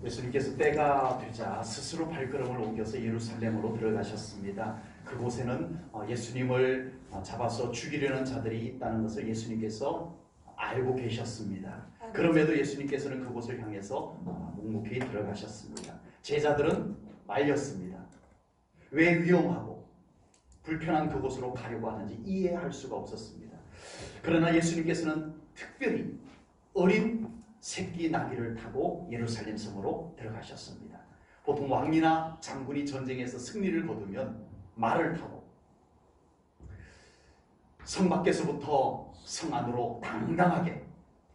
예수님께서 때가 되자 스스로 발걸음을 옮겨서 예루살렘으로 들어가셨습니다. 그곳에는 예수님을 잡아서 죽이려는 자들이 있다는 것을 예수님께서 알고 계셨습니다. 그럼에도 예수님께서는 그곳을 향해서 묵묵히 들어가셨습니다. 제자들은 말렸습니다. 왜 위험하고 불편한 그곳으로 가려고 하는지 이해할 수가 없었습니다. 그러나 예수님께서는 특별히 어린 새끼 나귀를 타고 예루살렘 성으로 들어가셨습니다. 보통 왕이나 장군이 전쟁에서 승리를 거두면 말을 타고 성 밖에서부터 성 안으로 당당하게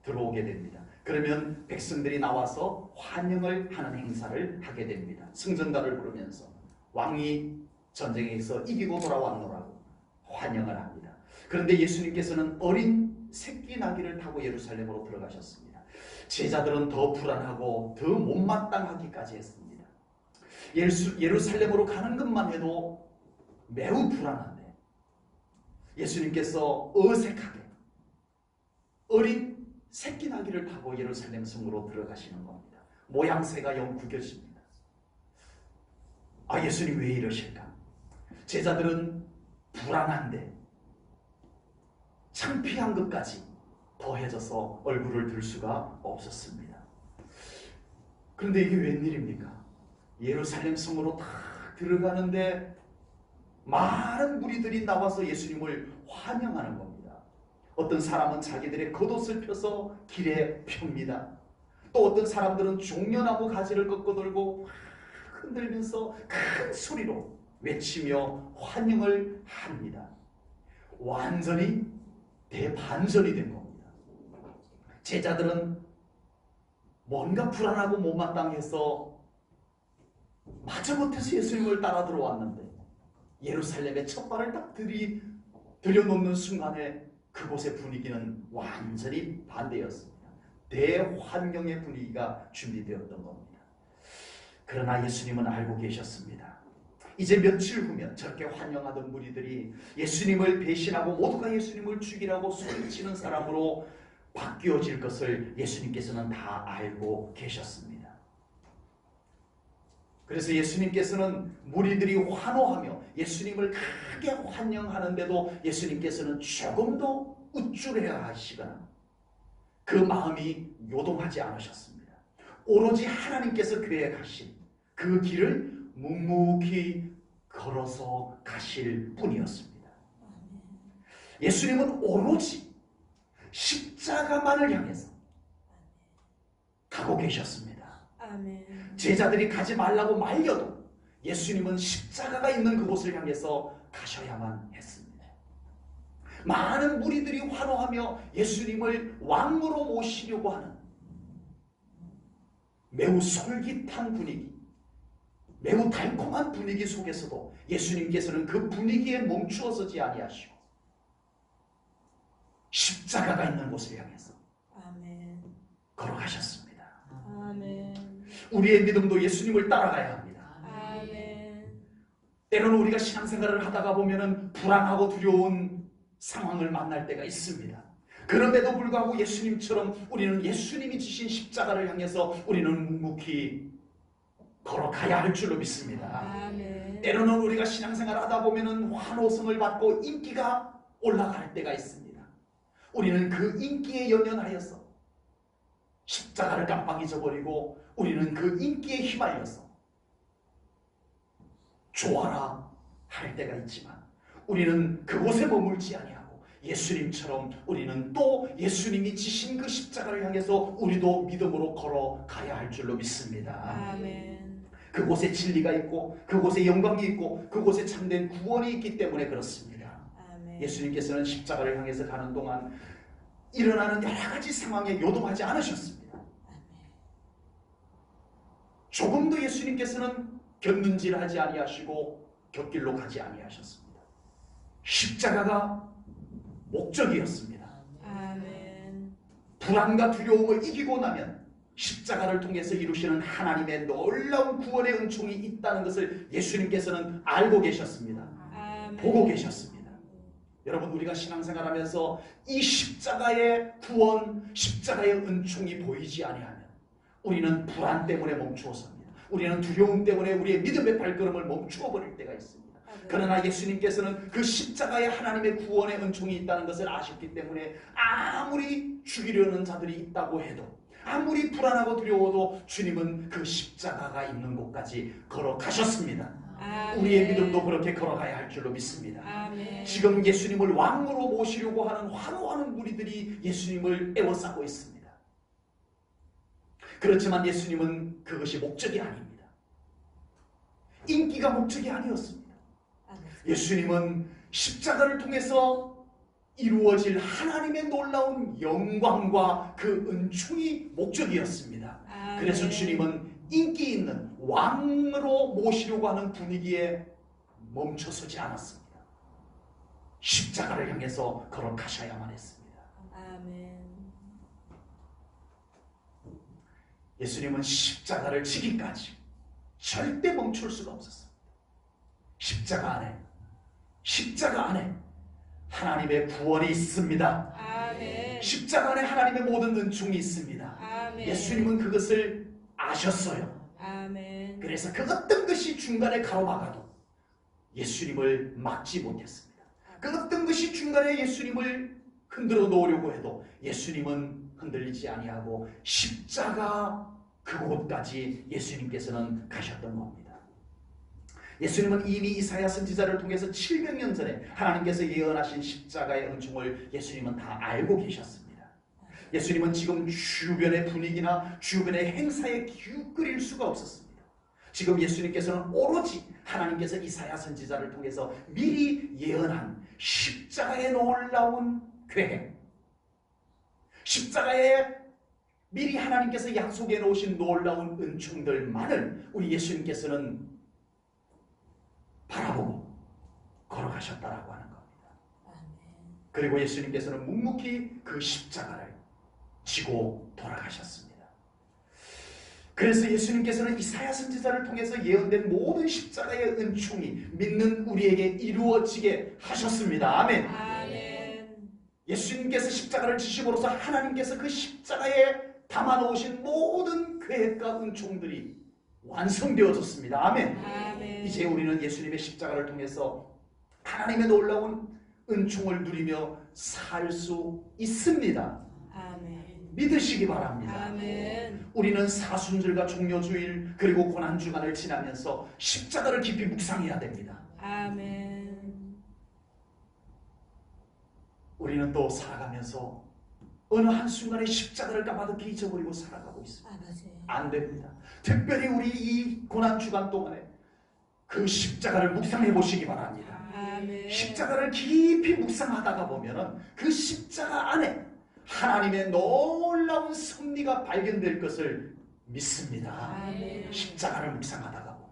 들어오게 됩니다. 그러면 백성들이 나와서 환영을 하는 행사를 하게 됩니다. 승전가를 부르면서 왕이 전쟁에서 이기고 돌아왔노라고 환영을 합니다. 그런데 예수님께서는 어린 새끼 나귀를 타고 예루살렘으로 들어가셨습니다. 제자들은 더 불안하고 더 못마땅하기까지 했습니다. 예루살렘으로 가는 것만 해도 매우 불안한데 예수님께서 어색하게 어린 새끼 나귀를 타고 예루살렘 성으로 들어가시는 겁니다. 모양새가 영 구겨집니다. 예수님 왜 이러실까? 제자들은 불안한데 창피한 것까지 더해져서 얼굴을 들 수가 없었습니다. 그런데 이게 웬일입니까? 예루살렘 성으로 다 들어가는데 많은 무리들이 나와서 예수님을 환영하는 겁니다. 어떤 사람은 자기들의 겉옷을 펴서 길에 펴니다. 또 어떤 사람들은 종려나무 가지를 꺾어들고 흔들면서 큰 소리로 외치며 환영을 합니다. 완전히 대반전이 된 겁니다. 제자들은 뭔가 불안하고 못마땅해서 마저못해서 예수님을 따라 들어왔는데 예루살렘에 첫 발을 딱 들여놓는 순간에 그곳의 분위기는 완전히 반대였습니다. 대환경의 분위기가 준비되었던 겁니다. 그러나 예수님은 알고 계셨습니다. 이제 며칠 후면 저렇게 환영하던 무리들이 예수님을 배신하고 모두가 예수님을 죽이라고 소리치는 사람으로 바뀌어질 것을 예수님께서는 다 알고 계셨습니다. 그래서 예수님께서는 무리들이 환호하며 예수님을 크게 환영하는데도 예수님께서는 조금도 우쭐해야 하시거나 그 마음이 요동하지 않으셨습니다. 오로지 하나님께서 계획하신 그 길을 묵묵히 걸어서 가실 뿐이었습니다. 예수님은 오로지 십자가만을 향해서 가고 계셨습니다. 제자들이 가지 말라고 말려도 예수님은 십자가가 있는 그곳을 향해서 가셔야만 했습니다. 많은 무리들이 환호하며 예수님을 왕으로 모시려고 하는 매우 솔깃한 분위기, 매우 달콤한 분위기 속에서도 예수님께서는 그 분위기에 멈추어서지 아니하시고 십자가가 있는 곳을 향해서 걸어가셨습니다. 우리의 믿음도 예수님을 따라가야 합니다. 때로는 우리가 신앙생활을 하다가 보면은 불안하고 두려운 상황을 만날 때가 있습니다. 그럼에도 불구하고 예수님처럼 우리는 예수님이 지신 십자가를 향해서 우리는 묵묵히 걸어가야 할 줄로 믿습니다. 때로는 우리가 신앙생활을 하다 보면은 환호성을 받고 인기가 올라갈 때가 있습니다. 우리는 그 인기에 연연하여서 십자가를 깜빡 잊어버리고 우리는 그 인기에 휘말려서 좋아라 할 때가 있지만 우리는 그곳에 머물지 아니하고 예수님처럼 우리는 또 예수님이 지신 그 십자가를 향해서 우리도 믿음으로 걸어가야 할 줄로 믿습니다. 그곳에 진리가 있고 그곳에 영광이 있고 그곳에 참된 구원이 있기 때문에 그렇습니다. 예수님께서는 십자가를 향해서 가는 동안 일어나는 여러 가지 상황에 요동하지 않으셨습니다. 조금도 예수님께서는 곁눈질하지 아니하시고 곁길로 가지 아니하셨습니다. 십자가가 목적이었습니다. 불안과 두려움을 이기고 나면 십자가를 통해서 이루시는 하나님의 놀라운 구원의 은총이 있다는 것을 예수님께서는 알고 계셨습니다. 보고 계셨습니다. 여러분, 우리가 신앙생활하면서 이 십자가의 구원, 십자가의 은총이 보이지 아니하면 우리는 불안 때문에 멈추어 섭니다. 우리는 두려움 때문에 우리의 믿음의 발걸음을 멈추어 버릴 때가 있습니다. 그러나 예수님께서는 그 십자가에 하나님의 구원의 은총이 있다는 것을 아셨기 때문에 아무리 죽이려는 자들이 있다고 해도, 아무리 불안하고 두려워도 주님은 그 십자가가 있는 곳까지 걸어가셨습니다. 아멘. 우리의 믿음도 그렇게 걸어가야 할 줄로 믿습니다. 아멘. 지금 예수님을 왕으로 모시려고 하는 환호하는 무리들이 예수님을 에워싸고 있습니다. 그렇지만 예수님은 그것이 목적이 아닙니다. 인기가 목적이 아니었습니다. 예수님은 십자가를 통해서 이루어질 하나님의 놀라운 영광과 그 은총이 목적이었습니다. 아멘. 그래서 주님은 인기 있는 왕으로 모시려고 하는 분위기에 멈춰서지 않았습니다. 십자가를 향해서 걸어가셔야만 했습니다. 아멘. 예수님은 십자가를 지기까지 절대 멈출 수가 없었습니다. 십자가 안에 하나님의 구원이 있습니다. 아멘. 십자가 안에 하나님의 모든 은총이 있습니다. 아멘. 예수님은 그것을 아셨어요. 아멘. 그래서 그 어떤 것이 중간에 가로막아도 예수님을 막지 못했습니다. 그 어떤 것이 중간에 예수님을 흔들어 놓으려고 해도 예수님은 흔들리지 아니하고 십자가 그곳까지 예수님께서는 가셨던 겁니다. 예수님은 이미 이사야 선지자를 통해서 700년 전에 하나님께서 예언하신 십자가의 은총을 예수님은 다 알고 계셨습니다. 예수님은 지금 주변의 분위기나 주변의 행사에 기웃거릴 수가 없었습니다. 지금 예수님께서는 오로지 하나님께서 이사야 선지자를 통해서 미리 예언한 십자가의 놀라운 계획, 십자가에 미리 하나님께서 약속해 놓으신 놀라운 은총들만을 우리 예수님께서는 바라보고 걸어가셨다라고 하는 겁니다. 그리고 예수님께서는 묵묵히 그 십자가를 지고 돌아가셨습니다. 그래서 예수님께서는 이사야 선지자를 통해서 예언된 모든 십자가의 은총이 믿는 우리에게 이루어지게 하셨습니다. 아멘. 아멘. 예수님께서 십자가를 지심으로써 하나님께서 그 십자가에 담아놓으신 모든 계획과 은총들이 완성되어졌습니다. 아멘. 아멘. 이제 우리는 예수님의 십자가를 통해서 하나님의 놀라운 은총을 누리며 살 수 있습니다. 아멘. 믿으시기 바랍니다. 아멘. 우리는 사순절과 종료주일 그리고 고난주간을 지나면서 십자가를 깊이 묵상해야 됩니다. 아멘. 우리는 또 살아가면서 어느 한순간에 십자가를 까마득히 잊어버리고 살아가고 있습니다. 안 됩니다. 특별히 우리 이 고난주간 동안에 그 십자가를 묵상해 보시기 바랍니다. 아멘. 십자가를 깊이 묵상하다가 보면은 그 십자가 안에 하나님의 놀라운 섭리가 발견될 것을 믿습니다. 아멘. 십자가를 묵상하다가 보면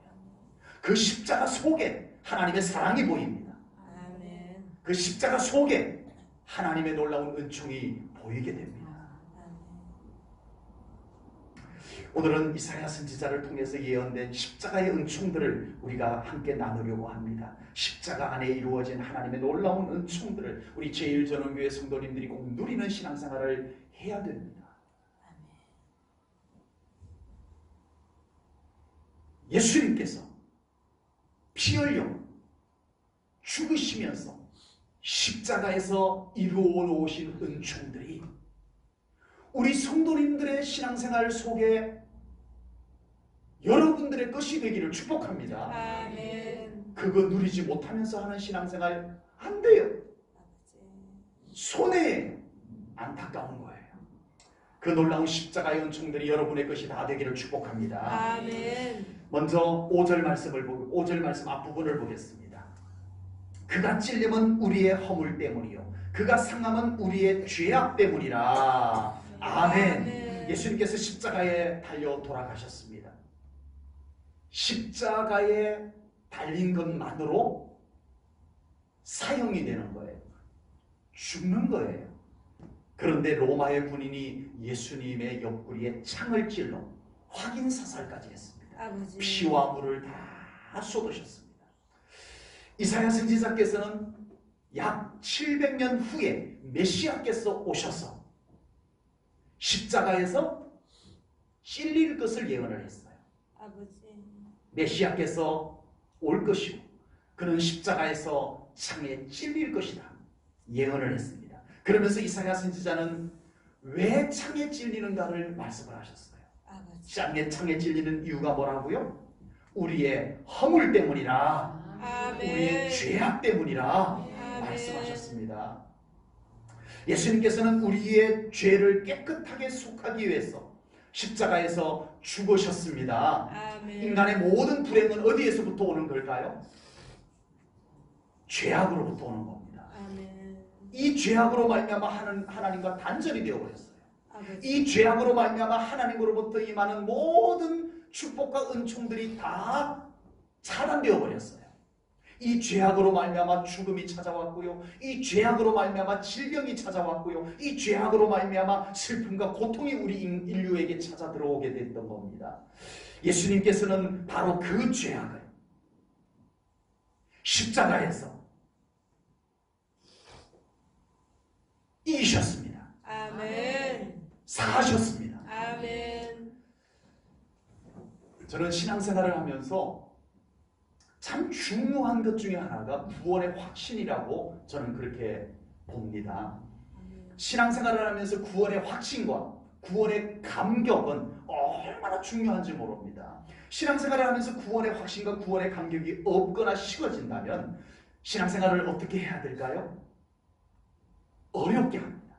그 십자가 속에 하나님의 사랑이 보입니다. 아멘. 그 십자가 속에 하나님의 놀라운 은총이 보이게 됩니다. 오늘은 이사야 선지자를 통해서 예언된 십자가의 은총들을 우리가 함께 나누려고 합니다. 십자가 안에 이루어진 하나님의 놀라운 은총들을 우리 제1전원교회 성도님들이 꼭 누리는 신앙생활을 해야 됩니다. 예수님께서 피 흘려 죽으시면서 십자가에서 이루어 놓으신 은총들이 우리 성도님들의 신앙생활 속에 여러분들의 것이 되기를 축복합니다. 아멘. 그거 누리지 못하면서 하는 신앙생활 안 돼요. 손해에 안타까운 거예요. 그 놀라운 십자가의 은총들이 여러분의 것이 다 되기를 축복합니다. 아멘. 먼저 5절 말씀 앞부분을 보겠습니다. 그가 찔림은 우리의 허물 때문이요 그가 상함은 우리의 죄악 때문이라. 아멘. 아멘. 예수님께서 십자가에 달려 돌아가셨습니다. 십자가에 달린 것만으로 사형이 되는 거예요. 죽는 거예요. 그런데 로마의 군인이 예수님의 옆구리에 창을 찔러 확인 사살까지 했습니다. 아버지. 피와 물을 다 쏟으셨습니다. 이사야 선지자께서는 약 700년 후에 메시아께서 오셔서 십자가에서 찔릴 것을 예언을 했어요. 아버지. 메시아께서 올 것이고 그는 십자가에서 창에 찔릴 것이다 예언을 했습니다. 그러면서 이사야 선지자는 왜 창에 찔리는가를 말씀을 하셨어요. 아버지. 창에 찔리는 이유가 뭐라고요? 우리의 허물 때문이라, 우리의 아멘. 죄악 때문이라 아멘. 말씀하셨습니다. 예수님께서는 우리의 죄를 깨끗하게 속하기 위해서 십자가에서 죽으셨습니다. 아멘. 인간의 모든 불행은 어디에서부터 오는 걸까요? 죄악으로부터 오는 겁니다. 아멘. 이 죄악으로 말미암아 하나님과 단절이 되어버렸어요. 아버지. 이 죄악으로 말미암아 하나님으로부터 임하는 모든 축복과 은총들이 다 차단되어 버렸어요. 이 죄악으로 말미암아 죽음이 찾아왔고요. 이 죄악으로 말미암아 질병이 찾아왔고요. 이 죄악으로 말미암아 슬픔과 고통이 우리 인류에게 찾아 들어오게 됐던 겁니다. 예수님께서는 바로 그 죄악을 십자가에서 이기셨습니다. 아멘. 사하셨습니다. 아멘. 저는 신앙생활을 하면서 참 중요한 것 중에 하나가 구원의 확신이라고 저는 그렇게 봅니다. 신앙생활을 하면서 구원의 확신과 구원의 감격은 얼마나 중요한지 모릅니다. 신앙생활을 하면서 구원의 확신과 구원의 감격이 없거나 식어진다면 신앙생활을 어떻게 해야 될까요? 어렵게 합니다.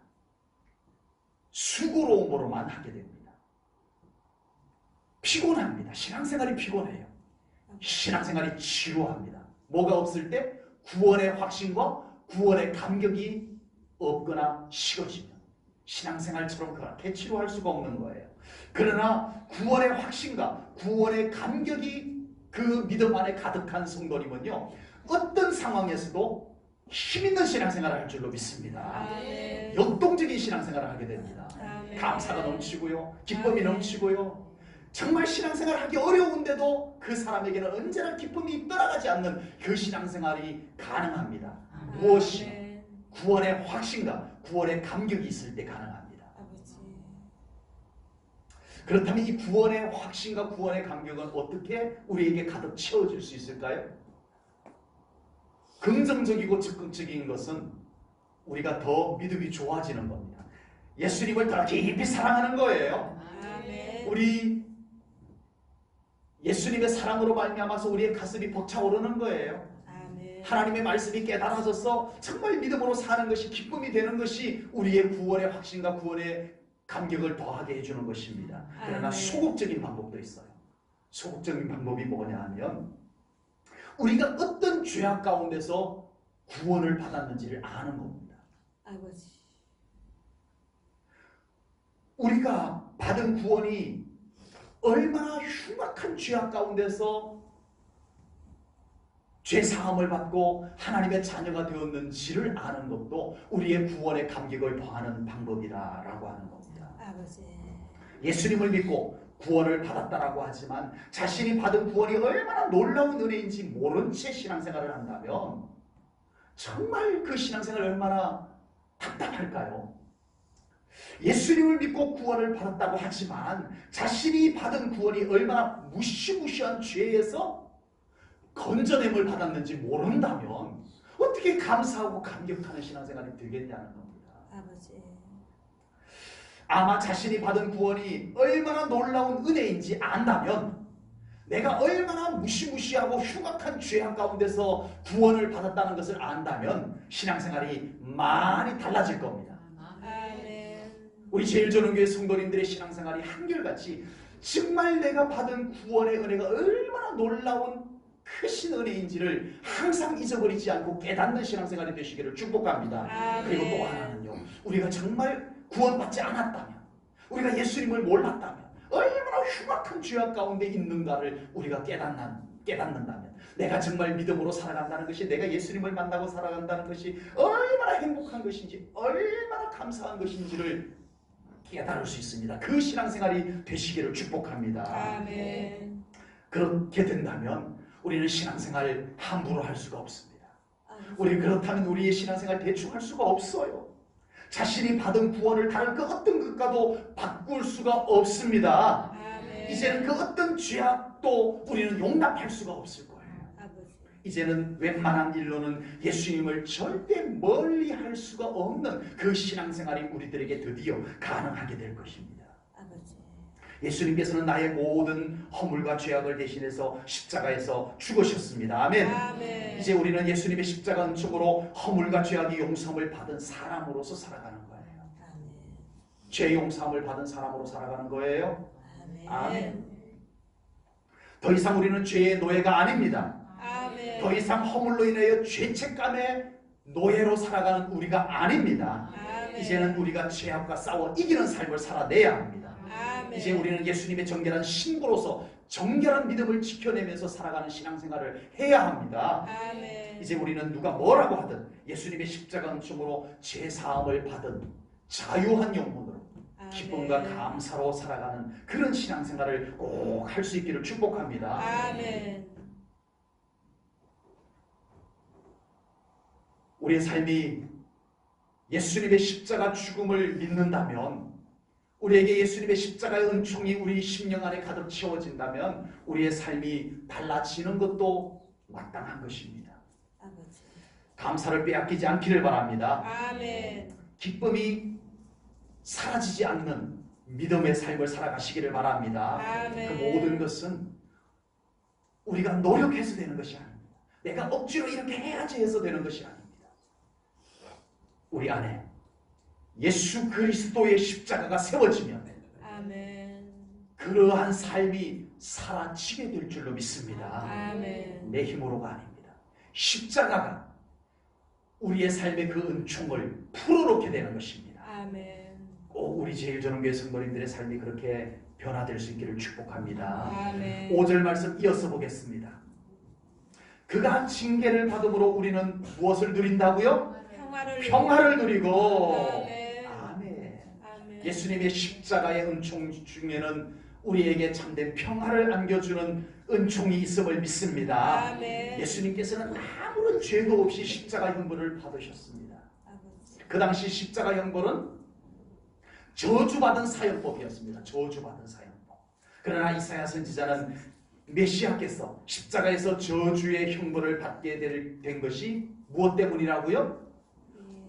수고로움으로만 하게 됩니다. 피곤합니다. 신앙생활이 피곤해요. 신앙생활이 지루합니다. 뭐가 없을 때? 구원의 확신과 구원의 감격이 없거나 식어지면 신앙생활처럼 그렇게 지루할 수가 없는 거예요. 그러나 구원의 확신과 구원의 감격이 그 믿음 안에 가득한 성도님은요, 어떤 상황에서도 힘있는 신앙생활을 할 줄로 믿습니다. 아멘. 역동적인 신앙생활을 하게 됩니다. 아멘. 감사가 넘치고요, 기쁨이 아멘. 넘치고요. 정말 신앙생활 하기 어려운데도 그 사람에게는 언제나 기쁨이 떠나가지 않는 그 신앙생활이 가능합니다. 무엇이? 아멘. 구원의 확신과 구원의 감격이 있을 때 가능합니다. 아버지. 그렇다면 이 구원의 확신과 구원의 감격은 어떻게 우리에게 가득 채워질 수 있을까요? 긍정적이고 적극적인 것은 우리가 더 믿음이 좋아지는 겁니다. 예수님을 더 깊이 사랑하는 거예요. 아멘. 우리 예수님의 사랑으로 말미암아서 우리의 가슴이 벅차오르는 거예요. 아멘. 하나님의 말씀이 깨달아져서 정말 믿음으로 사는 것이 기쁨이 되는 것이 우리의 구원의 확신과 구원의 감격을 더하게 해주는 것입니다. 그러나 아멘. 소극적인 방법도 있어요. 소극적인 방법이 뭐냐 하면 우리가 어떤 죄악 가운데서 구원을 받았는지를 아는 겁니다. 아버지. 우리가 받은 구원이 얼마나 흉악한 죄악 가운데서 죄 사함을 받고 하나님의 자녀가 되었는지를 아는 것도 우리의 구원의 감격을 더하는 방법이라고 하는 겁니다. 아버지. 예수님을 믿고 구원을 받았다라고 하지만 자신이 받은 구원이 얼마나 놀라운 은혜인지 모른 채 신앙생활을 한다면 정말 그 신앙생활 얼마나 답답할까요? 예수님을 믿고 구원을 받았다고 하지만 자신이 받은 구원이 얼마나 무시무시한 죄에서 건져냄을 받았는지 모른다면 어떻게 감사하고 감격하는 신앙생활이 되겠냐는 겁니다. 아버지. 아마 자신이 받은 구원이 얼마나 놀라운 은혜인지 안다면 내가 얼마나 무시무시하고 흉악한 죄악 가운데서 구원을 받았다는 것을 안다면 신앙생활이 많이 달라질 겁니다. 아멘. 우리 제일전원교회 성도님들의 신앙생활이 한결같이 정말 내가 받은 구원의 은혜가 얼마나 놀라운 크신 은혜인지를 항상 잊어버리지 않고 깨닫는 신앙생활이 되시기를 축복합니다. 아멘. 그리고 또 하나는요, 우리가 정말 구원받지 않았다면, 우리가 예수님을 몰랐다면 얼마나 흉악한 죄악 가운데 있는가를 우리가 깨닫는다면 내가 정말 믿음으로 살아간다는 것이, 내가 예수님을 만나고 살아간다는 것이 얼마나 행복한 것인지, 얼마나 감사한 것인지를 깨달을 수 있습니다. 그 신앙생활이 되시기를 축복합니다. 아멘. 그렇게 된다면 우리는 신앙생활 함부로 할 수가 없습니다. 아버지. 우리 그렇다면 우리의 신앙생활 대충 할 수가 없어요. 자신이 받은 구원을 다른 그 어떤 것과도 바꿀 수가 없습니다. 아멘. 이제는 그 어떤 죄악도 우리는 용납할 수가 없을 거예요. 아버지. 이제는 웬만한 일로는 예수님을 절대 멀리 할 수가 없는 그 신앙생활이 우리들에게 드디어 가능하게 될 것입니다. 아버지. 예수님께서는 나의 모든 허물과 죄악을 대신해서 십자가에서 죽으셨습니다. 아멘. 아멘. 이제 우리는 예수님의 십자가 은총으로 허물과 죄악이 용서함을 받은 사람으로서 살아가는 거예요. 아멘. 죄 용서함을 받은 사람으로 살아가는 거예요. 아멘. 아멘. 더 이상 우리는 죄의 노예가 아닙니다. 아멘. 더 이상 허물로 인하여 죄책감의 노예로 살아가는 우리가 아닙니다. 아멘. 이제는 우리가 죄악과 싸워 이기는 삶을 살아내야 합니다. 아멘. 이제 우리는 예수님의 정결한 신부로서 정결한 믿음을 지켜내면서 살아가는 신앙생활을 해야 합니다. 아멘. 이제 우리는 누가 뭐라고 하든 예수님의 십자가 은총으로 죄사함을 받은 자유한 영혼으로 기쁨과 감사로 살아가는 그런 신앙생활을 꼭 할 수 있기를 축복합니다. 아멘. 우리의 삶이 예수님의 십자가 죽음을 믿는다면, 우리에게 예수님의 십자가의 은총이 우리 심령 안에 가득 채워진다면 우리의 삶이 달라지는 것도 마땅한 것입니다. 아버지. 감사를 빼앗기지 않기를 바랍니다. 아멘. 기쁨이 사라지지 않는 믿음의 삶을 살아가시기를 바랍니다. 아멘. 그 모든 것은 우리가 노력해서 되는 것이 아닙니다. 내가 억지로 이렇게 해야지 해서 되는 것이 아닙니다. 우리 안에 예수 그리스도의 십자가가 세워지면 아멘. 그러한 삶이 사라지게 될 줄로 믿습니다. 아멘. 내 힘으로가 아닙니다. 십자가가 우리의 삶의 그 은총을 풀어놓게 되는 것입니다. 아멘. 꼭 우리 제일전원교회 성도님들의 삶이 그렇게 변화될 수 있기를 축복합니다. 아멘. 5절 말씀 이어서 보겠습니다. 그가 징계를 받음으로 우리는 무엇을 누린다고요? 평화를 누리고. 아멘. 아멘. 아멘. 예수님의 십자가의 은총 중에는 우리에게 참된 평화를 안겨주는 은총이 있음을 믿습니다. 아멘. 예수님께서는 아무런 죄도 없이 십자가 형벌을 받으셨습니다. 아버지. 그 당시 십자가 형벌은 저주받은 사형법이었습니다. 저주받은 사형법. 그러나 이사야 선지자는 메시아께서 십자가에서 저주의 형벌을 받게 된 것이 무엇 때문이라고요?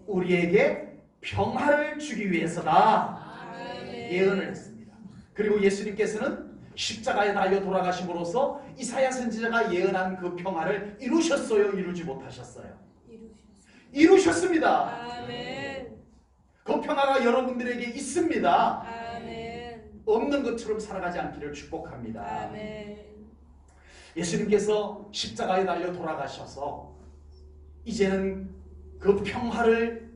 우리에게 평화를 주기 위해서다. 아멘. 예언을 했습니다. 그리고 예수님께서는 십자가에 달려 돌아가심으로써 이사야 선지자가 예언한 그 평화를 이루셨어요? 이루지 못하셨어요? 이루셨습니다. 아멘. 그 평화가 여러분들에게 있습니다. 아멘. 없는 것처럼 살아가지 않기를 축복합니다. 아멘. 예수님께서 십자가에 달려 돌아가셔서 이제는 그 평화를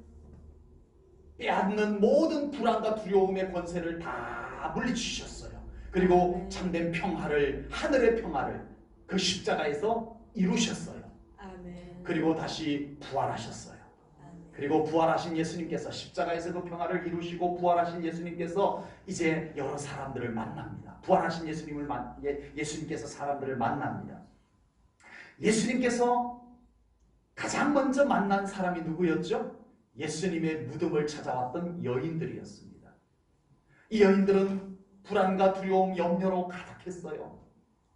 빼앗는 모든 불안과 두려움의 권세를 다 물리치셨어요. 그리고 참된 평화를, 하늘의 평화를 그 십자가에서 이루셨어요. 아멘. 그리고 다시 부활하셨어요. 아멘. 그리고 부활하신 예수님께서 십자가에서 그 평화를 이루시고 부활하신 예수님께서 이제 여러 사람들을 만납니다. 부활하신 예수님께서 사람들을 만납니다. 예수님께서 가장 먼저 만난 사람이 누구였죠? 예수님의 무덤을 찾아왔던 여인들이었습니다. 이 여인들은 불안과 두려움, 염려로 가득했어요.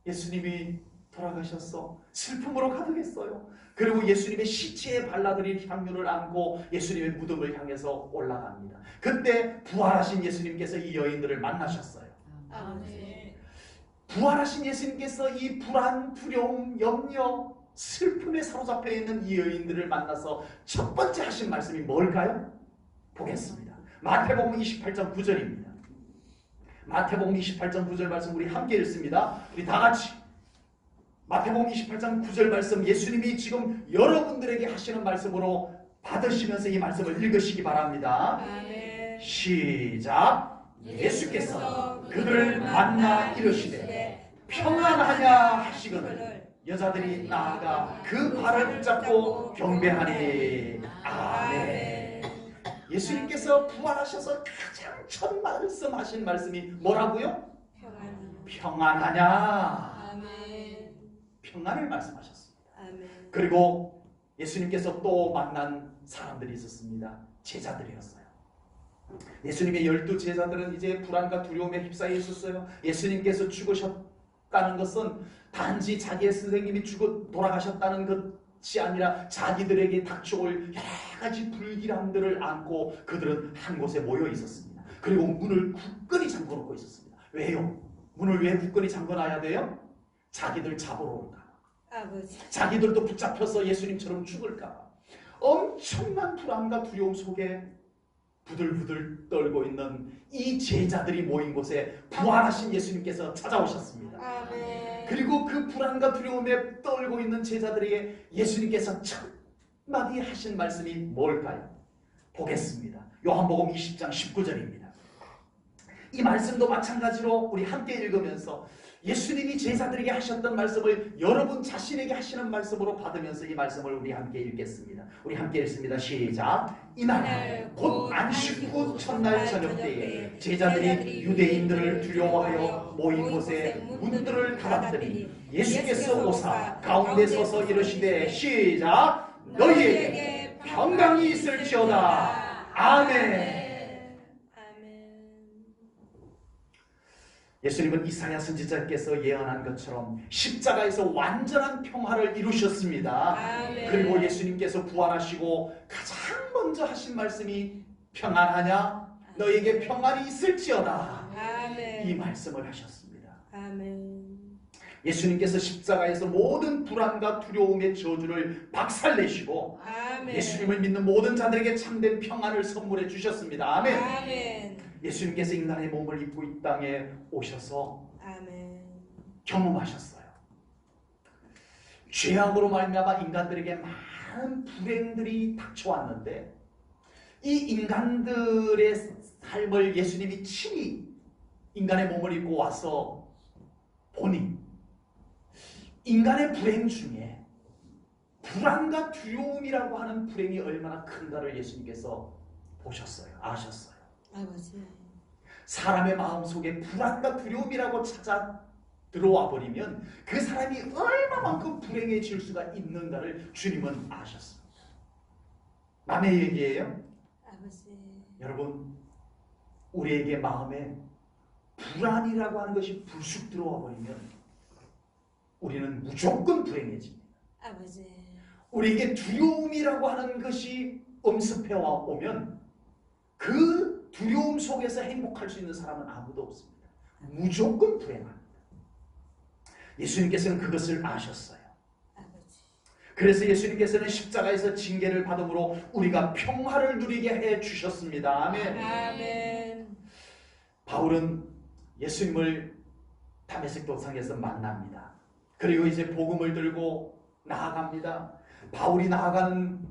예수님이 돌아가셔서 슬픔으로 가득했어요. 그리고 예수님의 시체에 발라드린 향유를 안고 예수님의 무덤을 향해서 올라갑니다. 그때 부활하신 예수님께서 이 여인들을 만나셨어요. 아멘. 부활하신 예수님께서 이 불안, 두려움, 염려, 슬픔에 사로잡혀 있는 이 여인들을 만나서 첫 번째 하신 말씀이 뭘까요? 보겠습니다. 마태복음 28장 9절입니다. 마태복음 28장 9절 말씀 우리 함께 읽습니다. 우리 다 같이 마태복음 28장 9절 말씀, 예수님이 지금 여러분들에게 하시는 말씀으로 받으시면서 이 말씀을 읽으시기 바랍니다. 아멘. 시작. 예수께서 그들을 만나 이르시되 평안하냐 하시거늘 여자들이 나아가 그 발을 붙잡고 경배하니. 아멘. 예수님께서 부활하셔서 가장 첫 말씀하신 말씀이 뭐라고요? 평안하냐. 아멘. 평안을 말씀하셨습니다. 아멘. 그리고 예수님께서 또 만난 사람들이 있었습니다. 제자들이었어요. 예수님의 12 제자들은 이제 불안과 두려움에 휩싸여 있었어요. 예수님께서 죽으셨다는 것은 단지 자기의 선생님이 죽어 돌아가셨다는 것이 아니라 자기들에게 닥쳐올 여러 가지 불길함들을 안고 그들은 한 곳에 모여 있었습니다. 그리고 문을 굳건히 잠궈 놓고 있었습니다. 왜요? 문을 왜 굳건히 잠궈놔야 돼요? 자기들 잡으러 올까 봐. 아버지. 자기들도 붙잡혀서 예수님처럼 죽을까 봐. 엄청난 불안과 두려움 속에 부들부들 떨고 있는 이 제자들이 모인 곳에 부활하신 예수님께서 찾아오셨습니다. 아멘. 그리고 그 불안과 두려움에 떨고 있는 제자들에게 예수님께서 첫 마디 하신 말씀이 뭘까요? 보겠습니다. 요한복음 20장 19절입니다. 이 말씀도 마찬가지로 우리 함께 읽으면서 예수님이 제자들에게 하셨던 말씀을 여러분 자신에게 하시는 말씀으로 받으면서 이 말씀을 우리 함께 읽겠습니다. 우리 함께 읽습니다. 시작. 이날 곧 안식 후 첫날 저녁 때에 제자들이 유대인들을 두려워하여 모인 곳에 문들을 닫았더니 예수께서 오사 가운데 서서 이르시되 시작. 너희에게 평강이 있을지어다. 아멘. 예수님은 이사야 선지자께서 예언한 것처럼 십자가에서 완전한 평화를 이루셨습니다. 아멘. 그리고 예수님께서 부활하시고 가장 먼저 하신 말씀이 평안하냐? 너에게 평안이 있을지어다. 아멘. 이 말씀을 하셨습니다. 아멘. 예수님께서 십자가에서 모든 불안과 두려움의 저주를 박살내시고 아멘. 예수님을 믿는 모든 자들에게 참된 평안을 선물해 주셨습니다. 아멘. 아멘. 예수님께서 인간의 몸을 입고 이 땅에 오셔서 아멘. 경험하셨어요. 죄악으로 말미암아 인간들에게 많은 불행들이 닥쳐왔는데 이 인간들의 삶을 예수님이 친히 인간의 몸을 입고 와서 보니 인간의 불행 중에 불안과 두려움이라고 하는 불행이 얼마나 큰가를 예수님께서 보셨어요. 아셨어요. 아버지. 사람의 마음속에 불안과 두려움이라고 찾아 들어와 버리면 그 사람이 얼마만큼 불행해질 수가 있는가를 주님은 아셨습니다. 남의 얘기예요? 아버지. 여러분, 우리에게 마음에 불안이라고 하는 것이 불쑥 들어와 버리면 우리는 무조건 불행해집니다. 아버지. 우리에게 두려움이라고 하는 것이 엄습해 오면 그 두려움 속에서 행복할 수 있는 사람은 아무도 없습니다. 무조건 불행합니다. 예수님께서는 그것을 아셨어요. 아버지. 그래서 예수님께서는 십자가에서 징계를 받음으로 우리가 평화를 누리게 해 주셨습니다. 아멘. 아멘. 바울은 예수님을 다메섹 도상에서 만납니다. 그리고 이제 복음을 들고 나아갑니다. 바울이 나아가는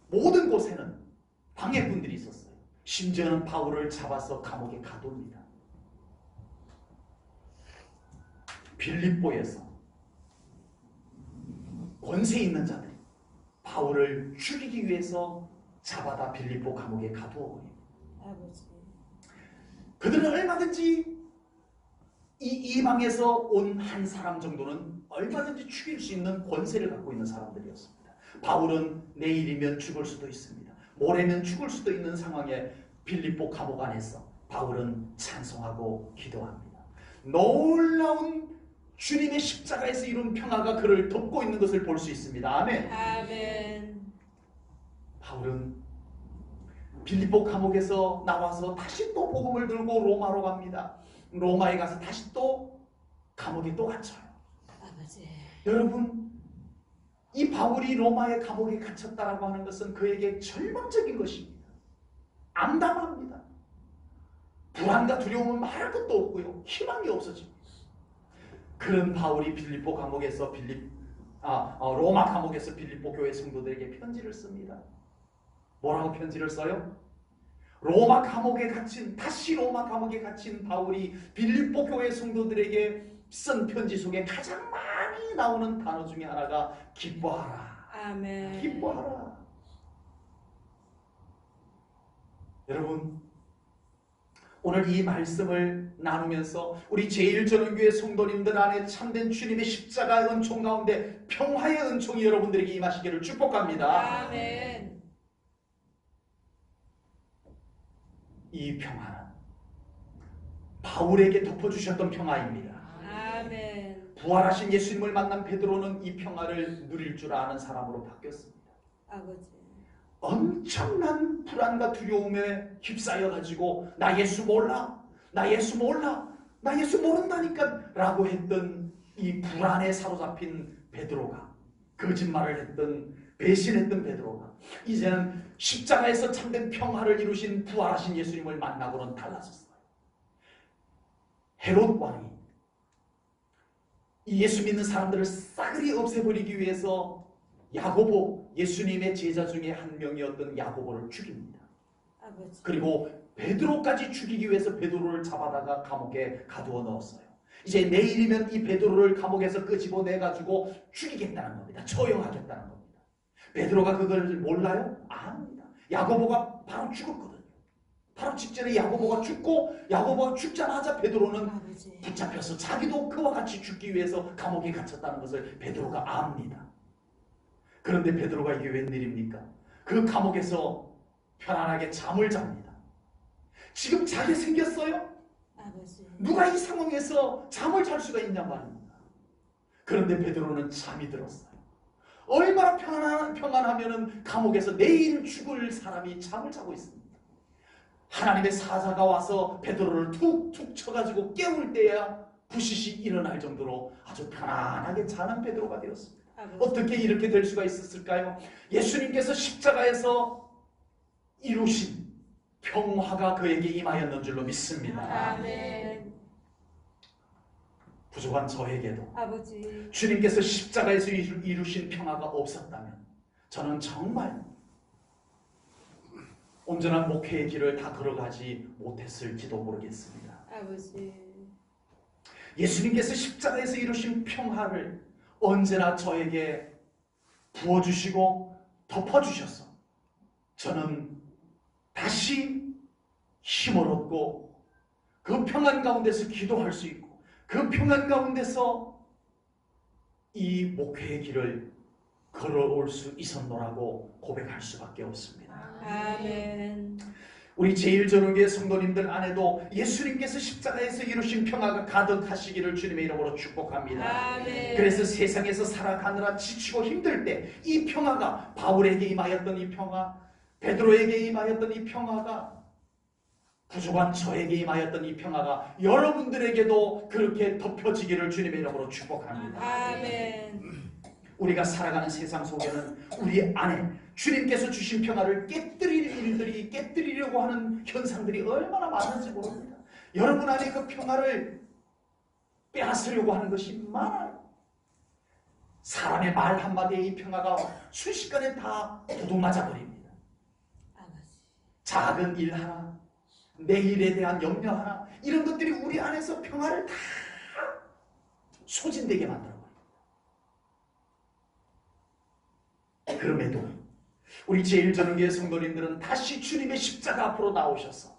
모든 곳에는 방해꾼들이 있었어요. 심지어는 바울을 잡아서 감옥에 가둡니다. 빌립보에서 권세 있는 자들이 바울을 죽이기 위해서 잡아다 빌립보 감옥에 가두어 버립니다. 아버지. 그들은 얼마든지 이 이방에서 온 한 사람 정도는 얼마든지 죽일 수 있는 권세를 갖고 있는 사람들이었습니다. 바울은 내일이면 죽을 수도 있습니다. 모레면 죽을 수도 있는 상황에 빌립보 감옥 안에서 바울은 찬송하고 기도합니다. 놀라운 주님의 십자가에서 이룬 평화가 그를 덮고 있는 것을 볼 수 있습니다. 아멘. 아멘. 바울은 빌립보 감옥에서 나와서 다시 또 복음을 들고 로마로 갑니다. 로마에 가서 다시 또 감옥에 또 갇혀요. 아버지. 여러분, 이 바울이 로마의 감옥에 갇혔다라고 하는 것은 그에게 절망적인 것입니다. 암담합니다. 불안과 두려움은 말할 것도 없고요. 희망이 없어집니다. 그런 바울이 빌립보 감옥에서 로마 감옥에서 빌립보 교회 성도들에게 편지를 씁니다. 뭐라고 편지를 써요? 로마 감옥에 갇힌 바울이 빌립보 교회 성도들에게 쓴 편지 속에 가장 많이 나오는 단어 중에 하나가 기뻐하라. 아멘. 기뻐하라. 여러분, 오늘 이 말씀을 나누면서 우리 제1전원교회 성도님들 안에 참된 주님의 십자가의 은총 가운데 평화의 은총이 여러분들에게 임하시기를 축복합니다. 아멘. 이 평화는 바울에게 덮어주셨던 평화입니다. 아멘. 부활하신 예수님을 만난 베드로는 이 평화를 누릴 줄 아는 사람으로 바뀌었습니다. 아버지. 엄청난 불안과 두려움에 휩싸여 가지고 나 예수 몰라, 나 예수 몰라, 나 예수 모른다니까 라고 했던 이 불안에 사로잡힌 베드로가, 거짓말을 했던, 배신했던 베드로가 이제는 십자가에서 참된 평화를 이루신 부활하신 예수님을 만나고는 달라졌어요. 헤롯 왕이 이 예수 믿는 사람들을 싸그리 없애버리기 위해서 야고보, 예수님의 제자 중에 한 명이었던 야고보를 죽입니다. 아버지. 그리고 베드로까지 죽이기 위해서 베드로를 잡아다가 감옥에 가두어 넣었어요. 이제 내일이면 이 베드로를 감옥에서 끄집어내가지고 죽이겠다는 겁니다. 처형하겠다는 겁니다. 베드로가 그걸 몰라요? 압니다. 야고보가 바로 죽었거든요. 바로 직전에 야고보가 죽고, 야고보가 죽자마자 베드로는 아버지. 붙잡혀서 자기도 그와 같이 죽기 위해서 감옥에 갇혔다는 것을 베드로가 압니다. 그런데 베드로가 이게 웬일입니까? 그 감옥에서 편안하게 잠을 잡니다. 지금 자게 생겼어요? 아버지. 누가 이 상황에서 잠을 잘 수가 있냐 말입니다. 그런데 베드로는 잠이 들었어요. 얼마나 평안하면은 감옥에서 내일 죽을 사람이 잠을 자고 있습니다. 하나님의 사자가 와서 베드로를 툭툭 쳐가지고 깨울 때야 부시시 일어날 정도로 아주 편안하게 자는 베드로가 되었습니다. 아버지. 어떻게 이렇게 될 수가 있었을까요? 예수님께서 십자가에서 이루신 평화가 그에게 임하였는 줄로 믿습니다. 아멘. 부족한 저에게도 아버지. 주님께서 십자가에서 이루신 평화가 없었다면 저는 정말 온전한 목회의 길을 다 걸어가지 못했을지도 모르겠습니다. 아버지. 예수님께서 십자가에서 이루신 평화를 언제나 저에게 부어주시고 덮어주셔서 저는 다시 힘을 얻고 그 평안 가운데서 기도할 수 있고 그 평안 가운데서 이 목회의 길을 걸어올 수 있었노라고 고백할 수밖에 없습니다. 아멘. 우리 제1전후교회 성도님들 안에도 예수님께서 십자가에서 이루신 평화가 가득하시기를 주님의 이름으로 축복합니다. 아멘. 그래서 세상에서 살아가느라 지치고 힘들 때 이 평화가 바울에게 임하였던 이 평화, 베드로에게 임하였던 이 평화가, 부족한 저에게 임하였던 이 평화가 여러분들에게도 그렇게 덮여지기를 주님의 이름으로 축복합니다. 아멘. 우리가 살아가는 세상 속에는 우리 안에 주님께서 주신 평화를 깨뜨리려고 하는 현상들이 얼마나 많은지 모릅니다. 여러분 안에 그 평화를 빼앗으려고 하는 것이 많아요. 사람의 말 한마디에 이 평화가 순식간에 다 도둑맞아 버립니다. 아버지. 작은 일 하나, 내일에 대한 염려 하나, 이런 것들이 우리 안에서 평화를 다 소진되게 만들어버립니다. 그럼에도 우리 제1전후교회 성도님들은 다시 주님의 십자가 앞으로 나오셔서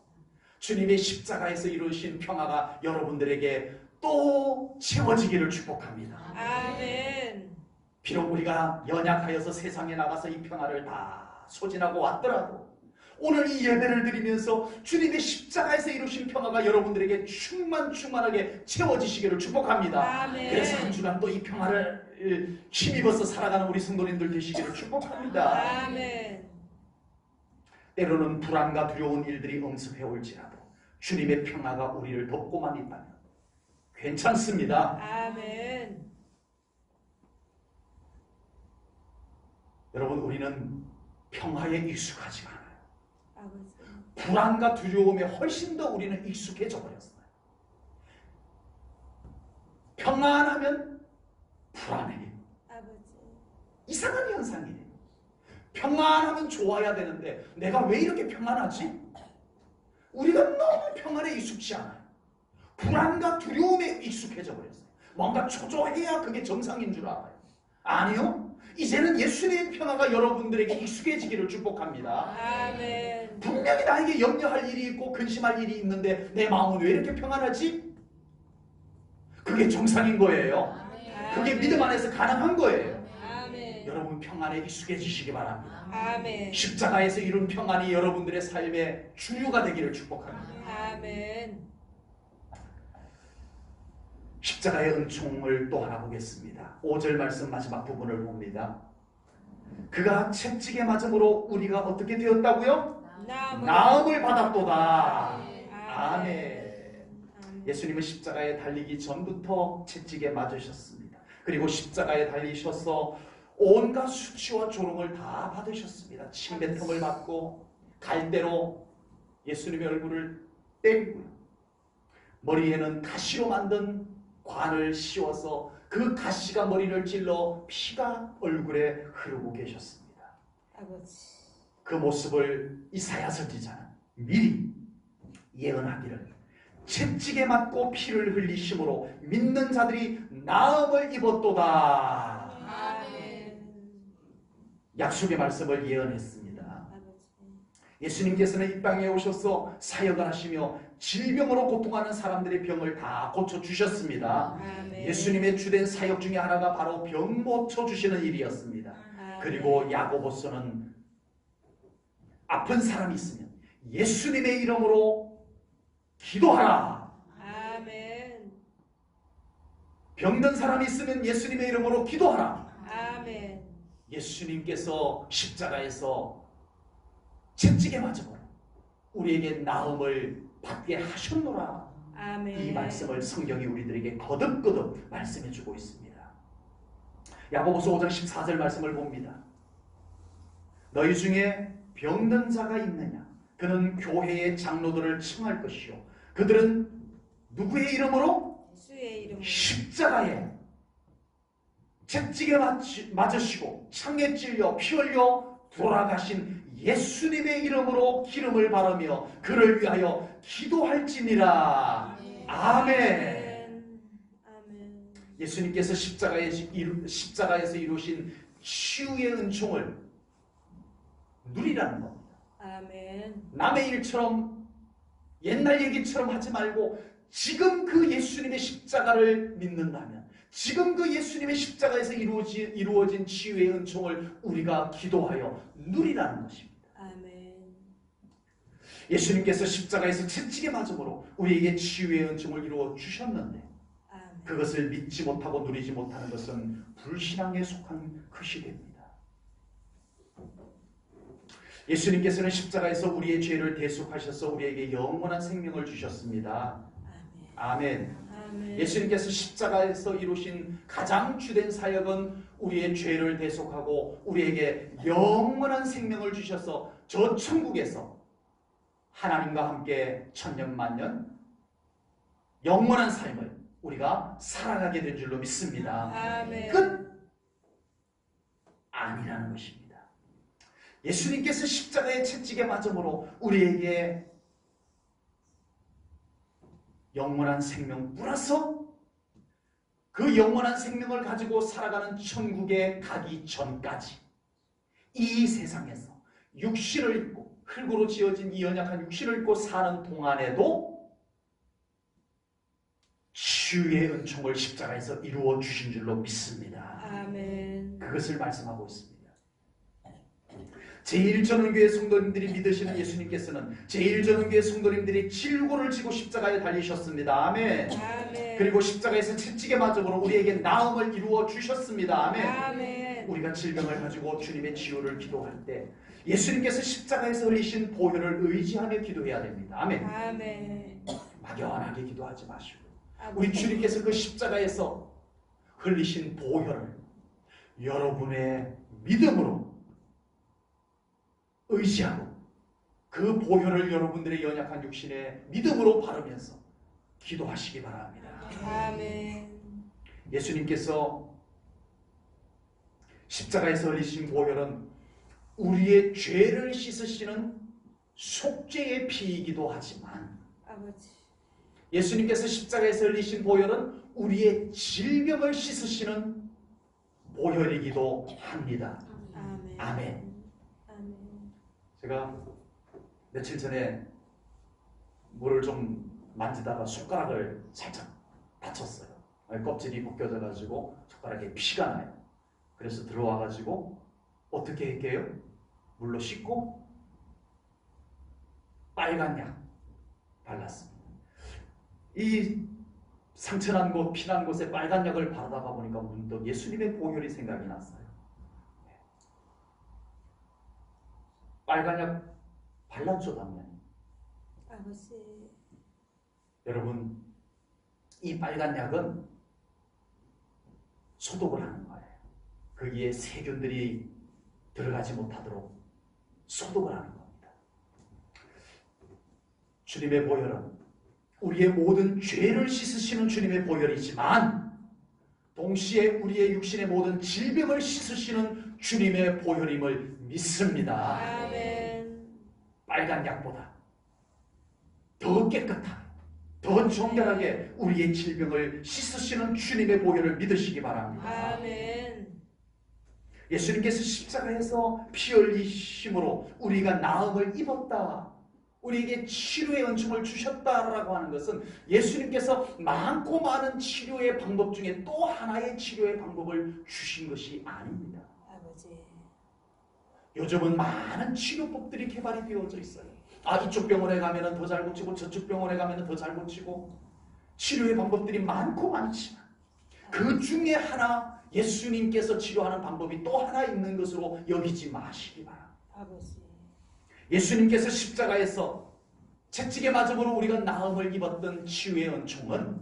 주님의 십자가에서 이루신 평화가 여러분들에게 또 채워지기를 축복합니다. 아멘. 비록 우리가 연약하여서 세상에 나가서 이 평화를 다 소진하고 왔더라도 오늘 이 예배를 드리면서 주님의 십자가에서 이루신 평화가 여러분들에게 충만하게 채워지시기를 축복합니다. 아멘. 그래서 한 주간 또 이 평화를 힘입어서 살아가는 우리 성도님들 되시기를 축복합니다. 아멘. 때로는 불안과 두려운 일들이 엄습해 올지라도 주님의 평화가 우리를 덮고만 있다면 괜찮습니다. 아멘. 여러분, 우리는 평화에 익숙하지가 않아요. 아버지. 불안과 두려움에 훨씬 더 우리는 익숙해져 버렸어요. 평안하면 불안해요. 아버지. 이상한 현상이에요. 평안하면 좋아야 되는데 내가 왜 이렇게 평안하지? 우리가 너무 평안에 익숙치 않아요. 불안과 두려움에 익숙해져 버렸어요. 뭔가 초조해야 그게 정상인 줄 알아요. 아니요. 이제는 예수님의 평화가 여러분들에게 익숙해지기를 축복합니다. 아멘. 분명히 나에게 염려할 일이 있고 근심할 일이 있는데 내 마음은 왜 이렇게 평안하지? 그게 정상인 거예요. 그게 믿음 안에서 가능한 거예요. 아멘. 여러분 평안에 익숙해지시기 바랍니다. 아멘. 십자가에서 이룬 평안이 여러분들의 삶의 주류가 되기를 축복합니다. 아멘. 십자가의 은총을 또 하나 보겠습니다. 5절 말씀 마지막 부분을 봅니다. 그가 채찍에 맞음으로 우리가 어떻게 되었다고요? 나음을 받았도다. 아멘. 예수님은 십자가에 달리기 전부터 채찍에 맞으셨습니다. 그리고 십자가에 달리셔서 온갖 수치와 조롱을 다 받으셨습니다. 침뱉음을 받고 갈대로 예수님의 얼굴을 때리고요. 머리에는 가시로 만든 관을 씌워서 그 가시가 머리를 찔러 피가 얼굴에 흐르고 계셨습니다. 아버지. 그 모습을 이사야 선지자는 미리 예언하기를 채찍에 맞고 피를 흘리심으로 믿는 자들이 나음을 입었도다. 아멘. 약속의 말씀을 예언했습니다. 아버지. 예수님께서는 이 땅에 오셔서 사역을 하시며 질병으로 고통하는 사람들의 병을 다 고쳐주셨습니다. 아멘. 예수님의 주된 사역 중에 하나가 바로 병 고쳐주시는 일이었습니다. 아멘. 그리고 야고보서는 아픈 사람이 있으면 예수님의 이름으로 기도하라. 아멘. 병든 사람이 있으면 예수님의 이름으로 기도하라. 아멘. 예수님께서 십자가에서 채찍에 맞음으로 우리에게 나음을 받게 하셨노라. 아멘. 이 말씀을 성경이 우리들에게 거듭거듭 말씀해주고 있습니다. 야고보서 5장 14절 말씀을 봅니다. 너희 중에 병든 자가 있느냐? 그는 교회의 장로들을 칭할 것이요 그들은 누구의 이름으로? 예수의 이름으로. 십자가에 채찍에 맞으시고 창에 찔려 피 흘려 돌아가신 예수님의 이름으로 기름을 바르며 그를 위하여 기도할지니라. 아멘. 아멘. 예수님께서 십자가에서 이루신 치유의 은총을 누리라는 겁니다. 아멘. 남의 일처럼 옛날 얘기처럼 하지 말고 지금 그 예수님의 십자가를 믿는다면 지금 그 예수님의 십자가에서 이루어진 치유의 은총을 우리가 기도하여 누리라는 것입니다. 아멘. 예수님께서 십자가에서 채찍에 맞음으로 우리에게 치유의 은총을 이루어 주셨는데 아멘. 그것을 믿지 못하고 누리지 못하는 것은 불신앙에 속한 것이 됩니다. 예수님께서는 십자가에서 우리의 죄를 대속하셔서 우리에게 영원한 생명을 주셨습니다. 아멘. 아멘. 예수님께서 십자가에서 이루신 가장 주된 사역은 우리의 죄를 대속하고 우리에게 영원한 생명을 주셔서 저 천국에서 하나님과 함께 천년 만년 영원한 삶을 우리가 살아가게 된 줄로 믿습니다. 아멘. 끝! 아니라는 것입니다. 예수님께서 십자가의 채찍에 맞음으로 우리에게 영원한 생명 플러스 그 영원한 생명을 가지고 살아가는 천국에 가기 전까지 이 세상에서 육신을 입고 흙으로 지어진 이 연약한 육신을 입고 사는 동안에도 치유의 은총을 십자가에서 이루어 주신 줄로 믿습니다. 아멘. 그것을 말씀하고 있습니다. 제1전원교회 성도님들이 믿으시는 예수님께서는 제1전원교회 성도님들이 질고를 지고 십자가에 달리셨습니다. 아멘. 아멘. 그리고 십자가에서 채찍에 맞음으로 우리에게 나음을 이루어 주셨습니다. 아멘. 아멘. 우리가 질병을 가지고 주님의 치유를 기도할 때 예수님께서 십자가에서 흘리신 보혈을 의지하며 기도해야 됩니다. 아멘. 아멘. 막연하게 기도하지 마시고 아멘. 우리 주님께서 그 십자가에서 흘리신 보혈을 여러분의 믿음으로 의지하고 그 보혈을 여러분들의 연약한 육신에 믿음으로 바르면서 기도하시기 바랍니다. 아멘. 예수님께서 십자가에서 흘리신 보혈은 우리의 죄를 씻으시는 속죄의 피이기도 하지만 아버지. 예수님께서 십자가에서 흘리신 보혈은 우리의 질병을 씻으시는 보혈이기도 합니다. 아멘. 아멘. 아멘. 제가 며칠 전에 물을 좀 만지다가 손가락을 살짝 다쳤어요. 껍질이 벗겨져 가지고 손가락에 피가 나요. 그래서 들어와 가지고 어떻게 했게요? 물로 씻고 빨간 약 발랐습니다. 이 상처난 곳, 피난 곳에 빨간 약을 바르다가 보니까 문득 예수님의 보혈이 생각이 났어요. 빨간 약 발랐죠, 당연히. 아버지. 여러분, 이 빨간 약은 소독을 하는 거예요. 거기에 세균들이 들어가지 못하도록 소독을 하는 겁니다. 주님의 보혈은 우리의 모든 죄를 씻으시는 주님의 보혈이지만 동시에 우리의 육신의 모든 질병을 씻으시는 주님의 보혈임을 믿습니다. 아멘. 빨간 약보다 더 깨끗하게, 더 정결하게 우리의 질병을 씻으시는 주님의 보혈을 믿으시기 바랍니다. 아멘. 예수님께서 십자가에서 피 흘리심으로 우리가 나음을 입었다, 우리에게 치료의 은총을 주셨다라고 하는 것은 예수님께서 많고 많은 치료의 방법 중에 또 하나의 치료의 방법을 주신 것이 아닙니다. 아버지. 요즘은 많은 치료법들이 개발이 되어져 있어요. 이쪽 병원에 가면 더 잘 고치고 저쪽 병원에 가면 더 잘 고치고 치료의 방법들이 많고 많지만 그 중에 하나 예수님께서 치료하는 방법이 또 하나 있는 것으로 여기지 마시기 바랍니다. 아버지. 예수님께서 십자가에서 채찍에 맞음으로 우리가 나음을 입었던 치유의 은총은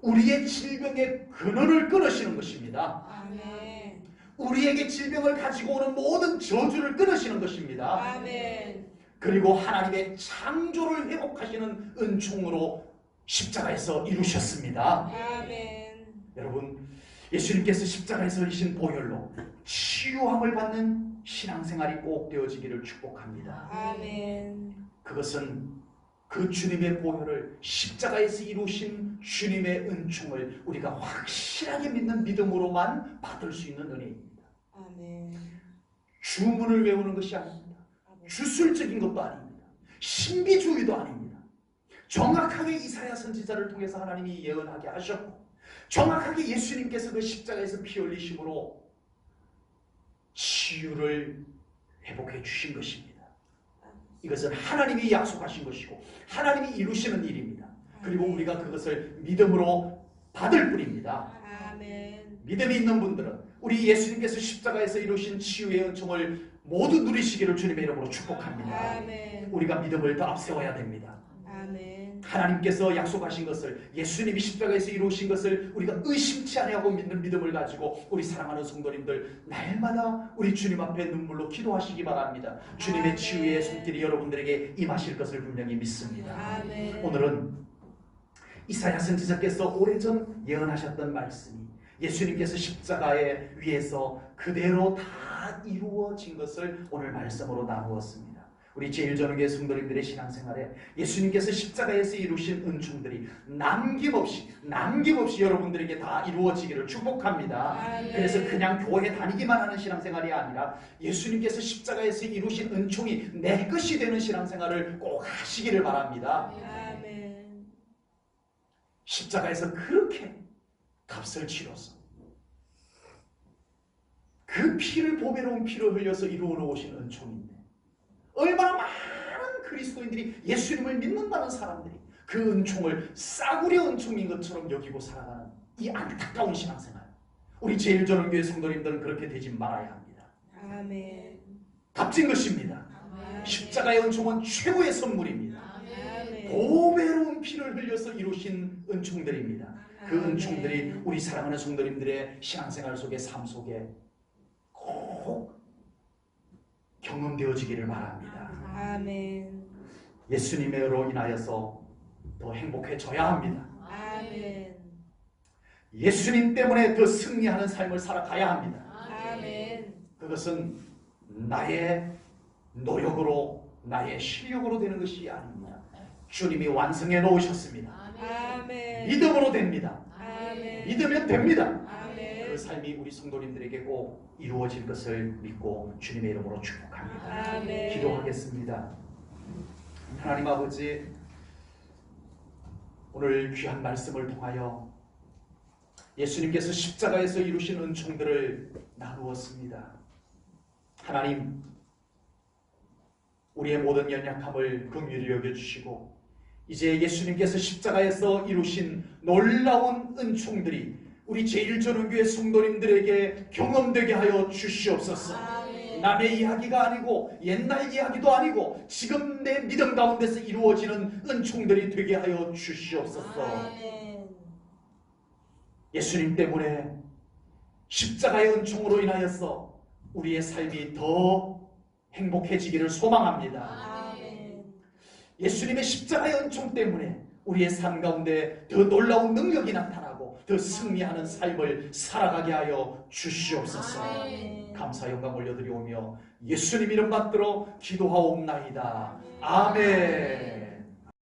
우리의 질병의 근원을 끊으시는 것입니다. 아멘. 우리에게 질병을 가지고 오는 모든 저주를 끊으시는 것입니다. 아멘. 그리고 하나님의 창조를 회복하시는 은총으로 십자가에서 이루셨습니다. 아멘. 여러분, 예수님께서 십자가에서 흘리신 보혈로 치유함을 받는 신앙생활이 꼭 되어지기를 축복합니다. 아멘. 그것은 그 주님의 보혈을 십자가에서 이루신 주님의 은총을 우리가 확실하게 믿는 믿음으로만 받을 수 있는 은혜입니다. 아멘. 주문을 외우는 것이 아닙니다. 주술적인 것도 아닙니다. 신비주의도 아닙니다. 정확하게 이사야 선지자를 통해서 하나님이 예언하게 하셨고 정확하게 예수님께서 그 십자가에서 피 흘리심으로 치유를 회복해 주신 것입니다. 이것은 하나님이 약속하신 것이고 하나님이 이루시는 일입니다. 그리고 우리가 그것을 믿음으로 받을 뿐입니다. 아멘. 믿음이 있는 분들은 우리 예수님께서 십자가에서 이루신 치유의 은총을 모두 누리시기를 주님의 이름으로 축복합니다. 아멘. 우리가 믿음을 더 앞세워야 됩니다. 아멘. 하나님께서 약속하신 것을, 예수님이 십자가에서 이루신 것을 우리가 의심치 아니하고 믿는 믿음을 가지고 우리 사랑하는 성도님들 날마다 우리 주님 앞에 눈물로 기도하시기 바랍니다. 주님의 치유의 손길이 여러분들에게 임하실 것을 분명히 믿습니다. 아멘. 오늘은 이사야 선지자께서 오래전 예언하셨던 말씀이 예수님께서 십자가에 위에서 그대로 다 이루어진 것을 오늘 말씀으로 나누었습니다. 우리 제일전후교회 성도님들의 신앙생활에 예수님께서 십자가에서 이루신 은총들이 남김없이 여러분들에게 다 이루어지기를 축복합니다. 아멘. 그래서 그냥 교회 다니기만 하는 신앙생활이 아니라 예수님께서 십자가에서 이루신 은총이 내 것이 되는 신앙생활을 꼭 하시기를 바랍니다. 아멘. 십자가에서 그렇게 값을 치러서 그 피를, 보배로운 피를 흘려서 이루어 놓으신 은총인데 얼마나 많은 그리스도인들이 예수님을 믿는다는 사람들이 그 은총을 싸구려 은총인 것처럼 여기고 살아가는 이 안타까운 신앙생활, 우리 제일전후교회 성도님들은 그렇게 되지 말아야 합니다. 아멘. 값진 것입니다. 아멘. 십자가의 은총은 최고의 선물입니다. 아멘. 보배로운 피를 흘려서 이루신 은총들입니다. 그 아멘. 은총들이 우리 사랑하는 성도님들의 신앙생활 속에, 삶 속에 꼭 경험되어지기를 바랍니다. 아멘. 예수님으로 인하여서 더 행복해져야 합니다. 아멘. 예수님 때문에 더 승리하는 삶을 살아가야 합니다. 아멘. 그것은 나의 노력으로, 나의 실력으로 되는 것이 아닙니다. 주님이 완성해 놓으셨습니다. 아멘. 믿음으로 됩니다. 아멘. 믿으면 됩니다. 그 아멘. 삶이 우리 성도님들에게 꼭 이루어질 것을 믿고 주님의 이름으로 축복합니다. 아멘. 기도하겠습니다. 하나님 아버지, 오늘 귀한 말씀을 통하여 예수님께서 십자가에서 이루신 은총들을 나누었습니다. 하나님, 우리의 모든 연약함을 긍휼히 여겨주시고 이제 예수님께서 십자가에서 이루신 놀라운 은총들이 우리 제1전원교회 성도님들에게 경험되게 하여 주시옵소서. 아멘. 남의 이야기가 아니고 옛날 이야기도 아니고 지금 내 믿음 가운데서 이루어지는 은총들이 되게 하여 주시옵소서. 아멘. 예수님 때문에 십자가의 은총으로 인하여서 우리의 삶이 더 행복해지기를 소망합니다. 아멘. 예수님의 십자가의 은총 때문에 우리의 삶 가운데 더 놀라운 능력이 나타나고 더 승리하는 삶을 살아가게 하여 주시옵소서. 아멘. 감사 영광 올려드리오며 예수님 이름 받들어 기도하옵나이다. 아멘.